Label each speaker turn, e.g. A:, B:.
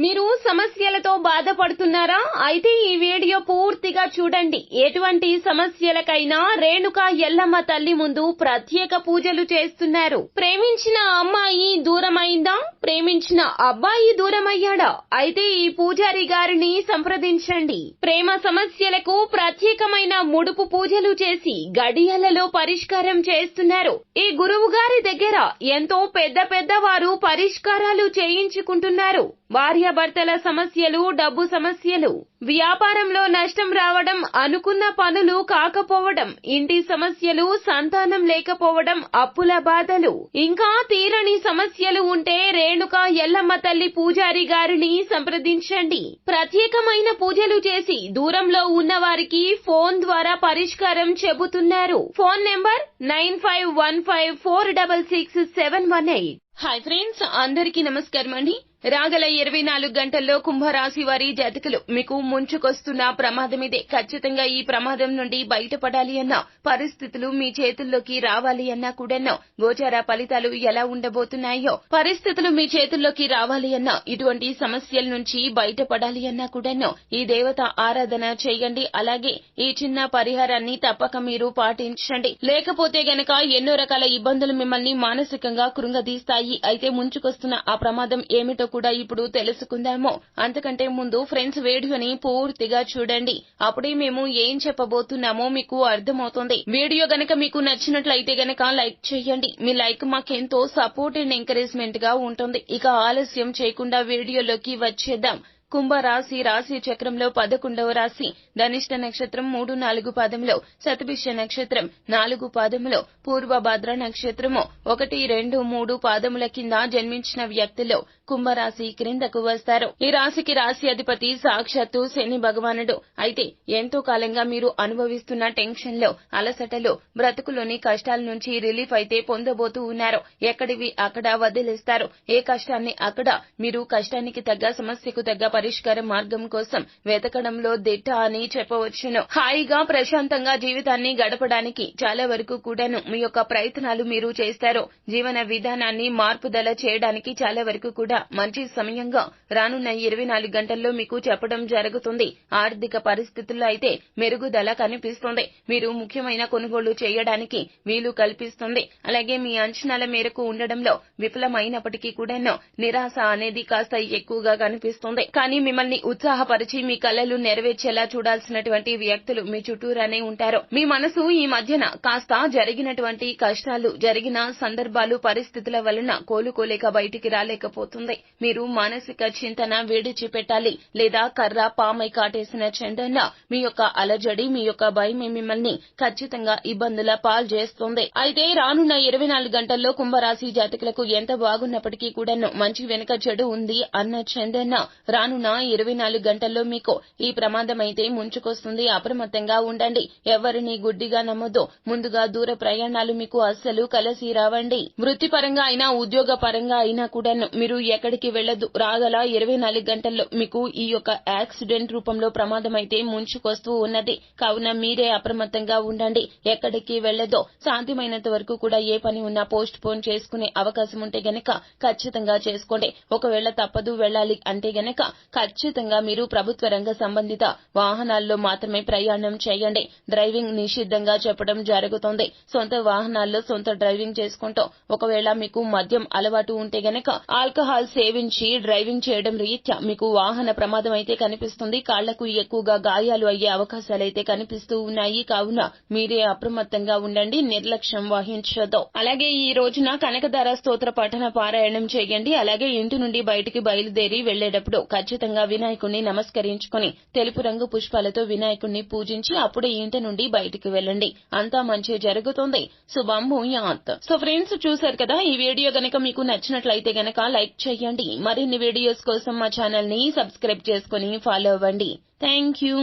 A: మీరు సమస్యలతో బాధపడుతున్నారా? అయితే ఈ వీడియో పూర్తిగా చూడండి. ఎటువంటి సమస్యలకైనా రేణుక ఎల్లమ్మ తల్లి ముందు ప్రత్యేక పూజలు చేస్తున్నారు. ప్రేమించిన అమ్మాయి దూరమైందా? ప్రేమించిన అబ్బాయి దూరమయ్యాడా? అయితే ఈ పూజారి గారిని సంప్రదించండి. ప్రేమ సమస్యలకు ప్రత్యేకమైన ముడుపు పూజలు చేసి గడియలలో పరిష్కారం చేస్తున్నారు. ఈ గురువు గారి దగ్గర ఎంతో పెద్ద వారు పరిష్కారాలు చేయించుకుంటున్నారు. భార్యాభర్తల సమస్యలు, డబ్బు సమస్యలు, వ్యాపారంలో నష్టం రావడం, అనుకున్న పనులు కాకపోవడం, ఇంటి సమస్యలు, సంతానం లేకపోవడం, అప్పుల బాధలు, ఇంకా తీరని సమస్యలు ఉంటే రేణుక ఎల్లమ్మ తల్లి పూజారి గారిని సంప్రదించండి. ప్రత్యేకమైన పూజలు చేసి దూరంలో ఉన్న వారికి ఫోన్ ద్వారా పరిష్కారం చెబుతున్నారు. Phone number 9515466718. హాయ్ ఫ్రెండ్స్, అందరికీ నమస్కారం అండి. రాగల 24 గంటల్లో కుంభరాశి వారి జాతకులు మీకు ముంచుకొస్తున్న ప్రమాదం ఇదే. ఖచ్చితంగా ఈ ప్రమాదం నుండి బయటపడాలి అన్నా, పరిస్థితులు మీ చేతుల్లోకి రావాలి అన్నా కూడాను గోచార ఫలితాలు ఎలా ఉండబోతున్నాయో, పరిస్థితులు మీ చేతుల్లోకి రావాలి అన్నా, ఇటువంటి సమస్యల నుంచి బయటపడాలి అన్నా కూడాను ఈ దేవత ఆరాధన చేయండి. అలాగే ఈ చిన్న పరిహారాన్ని తప్పక మీరు పాటించండి. లేకపోతే గనక ఎన్నో రకాల ఇబ్బందులు మిమ్మల్ని మానసికంగా కృంగదీస్తాయి. అయితే ముంచుకొస్తున్న ఆ ప్రమాదం ఏమిటో కూడా ఇప్పుడు తెలుసుకుందాము. అంతకంటే ముందు ఫ్రెండ్స్, వీడియోని పూర్తిగా చూడండి. అప్పుడే మేము ఏం చెప్పబోతున్నామో మీకు అర్థమవుతుంది. వీడియో గనక మీకు నచ్చినట్లయితే గనక లైక్ చేయండి. మీ లైక్ మాకెంతో సపోర్ట్ అండ్ ఎంకరేజ్మెంట్ గా ఉంటుంది. ఇక ఆలస్యం చేయకుండా వీడియోలోకి వచ్చేద్దాం. కుంభరాశి రాశి చక్రంలో 11వ రాశి. ధనిష్ట నక్షత్రం 3-4 పాదములో, శతభిష నక్షత్రం 4 పాదములో, పూర్వభద్ర నక్షత్రము 1-2-3 పాదముల కింద జన్మించిన వ్యక్తులు కుంభరాశి క్రిందకు వస్తారు. ఈ రాశికి రాశి అధిపతి సాక్షాత్తు శని భగవానుడు. అయితే ఎంతో కాలంగా మీరు అనుభవిస్తున్న టెన్షన్లు, అలసటలు, బ్రతుకులోని కష్టాల నుంచి రిలీఫ్ అయితే పొందబోతూ ఉన్నారు. ఎక్కడివి అక్కడ వదిలేస్తారు. ఏ కష్టాన్ని అక్కడ మీరు కష్టానికి తగ్గ, సమస్యకు తగ్గ పరిష్కార మార్గం కోసం వెతకడంలో దిట్ట అని చెప్పవచ్చును. హాయిగా ప్రశాంతంగా జీవితాన్ని గడపడానికి చాలా వరకు కూడాను మీ యొక్క ప్రయత్నాలు మీరు చేస్తారు. జీవన విధానాన్ని మార్పుదల చేయడానికి చాలా వరకు కూడా మంచి సమయంగా రానున్న 24 గంటల్లో మీకు చెప్పడం జరుగుతుంది. ఆర్థిక పరిస్థితుల్లో అయితే మెరుగుదల కనిపిస్తుంది. మీరు ముఖ్యమైన కొనుగోలు చేయడానికి వీలు కల్పిస్తుంది. అలాగే మీ అంచనాల మేరకు ఉండడంలో విఫలమైనప్పటికీ కూడాను నిరాశ అనేది కాస్త ఎక్కువగా కనిపిస్తుంది. కానీ మిమ్మల్ని ఉత్సాహపరిచి మీ కలలు నెరవేర్చేలా చూడాల్సినటువంటి వ్యక్తులు మీ చుట్టూరానే ఉంటారు. మీ మనసు ఈ మధ్యన కాస్త జరిగినటువంటి కష్టాలు, జరిగిన సందర్భాలు, పరిస్థితుల వలన కోలుకోలేక బయటికి రాలేకపోతుంది. మీరు మానసిక చింతన విడిచిపెట్టాలి. లేదా కర్ర పామై కాటేసిన చందన మీ యొక్క అలజడి, మీ యొక్క భయం మిమ్మల్ని ఖచ్చితంగా ఇబ్బందుల పాలు చేస్తుంది. అయితే రానున్న 24 గంటల్లో కుంభరాశి జాతకులకు ఎంత బాగున్నప్పటికీ కూడాను మంచి వెనుక చెడు ఉంది అన్న చందన రానున్న 24 గంటల్లో మీకు ఈ ప్రమాదం అయితే ముంచుకొస్తుంది. అప్రమత్తంగా ఉండండి. ఎవరిని గుడ్డిగా నమ్మొద్దు. ముందుగా దూర ప్రయాణాలు మీకు అస్సలు కలిసి రావండి. వృత్తిపరంగా అయినా, ఉద్యోగ పరంగా అయినా కూడాను మీరు ఎక్కడికి వెళ్లొద్దు. రాగల 24 గంటల్లో మీకు ఈ యొక్క యాక్సిడెంట్ రూపంలో ప్రమాదం అయితే ముంచుకొస్తూ ఉన్నది. కావున మీరే అప్రమత్తంగా ఉండండి. ఎక్కడికి వెళ్లొద్దు. సాధ్యమైనంత వరకు కూడా ఏ పని ఉన్నా పోస్ట్ పోన్ చేసుకునే అవకాశం ఉంటే గనక ఖచ్చితంగా చేసుకోండి. ఒకవేళ తప్పదు వెళ్లాలి అంటే గనక ఖచ్చితంగా మీరు ప్రభుత్వ రంగ సంబంధిత వాహనాల్లో మాత్రమే ప్రయాణం చేయండి. డ్రైవింగ్ నిషిద్ధంగా చెప్పడం జరుగుతుంది. సొంత వాహనాల్లో సొంత డ్రైవింగ్ చేసుకుంటూ ఒకవేళ మీకు మద్యం అలవాటు ఉంటే గనక ఆల్కహాల్ సేవించి డ్రైవింగ్ చేయడం రీత్యా మీకు వాహన ప్రమాదం అయితే కనిపిస్తుంది. కాళ్లకు ఎక్కువగా గాయాలు అయ్యే అవకాశాలైతే కనిపిస్తూ ఉన్నాయి. కావున మీరే అప్రమత్తంగా ఉండండి. నిర్లక్ష్యం వహించొద్దు. అలాగే ఈ రోజున కనకదార స్తోత్ర పఠన పారాయణం చేయండి. అలాగే ఇంటి నుండి బయటికి బయలుదేరి వెళ్లేటప్పుడు ఖచ్చితంగా వినాయకుడిని నమస్కరించుకుని తెలుపు రంగు పుష్పాలతో వినాయకుడిని పూజించి అప్పుడే ఇంటి నుండి బయటికి వెళ్ళండి. అంతా మంచి జరుగుతుంది. శుభం భూయాత్. సో ఫ్రెండ్స్, చూశారు కదా. ఈ వీడియో గనక మీకు నచ్చినట్లయితే గనక లైక్ చేయండి. మరిన్ని వీడియోస్ కోసం మా ఛానల్ ని సబ్స్క్రైబ్ చేసుకుని ఫాలో అవ్వండి. Thank you.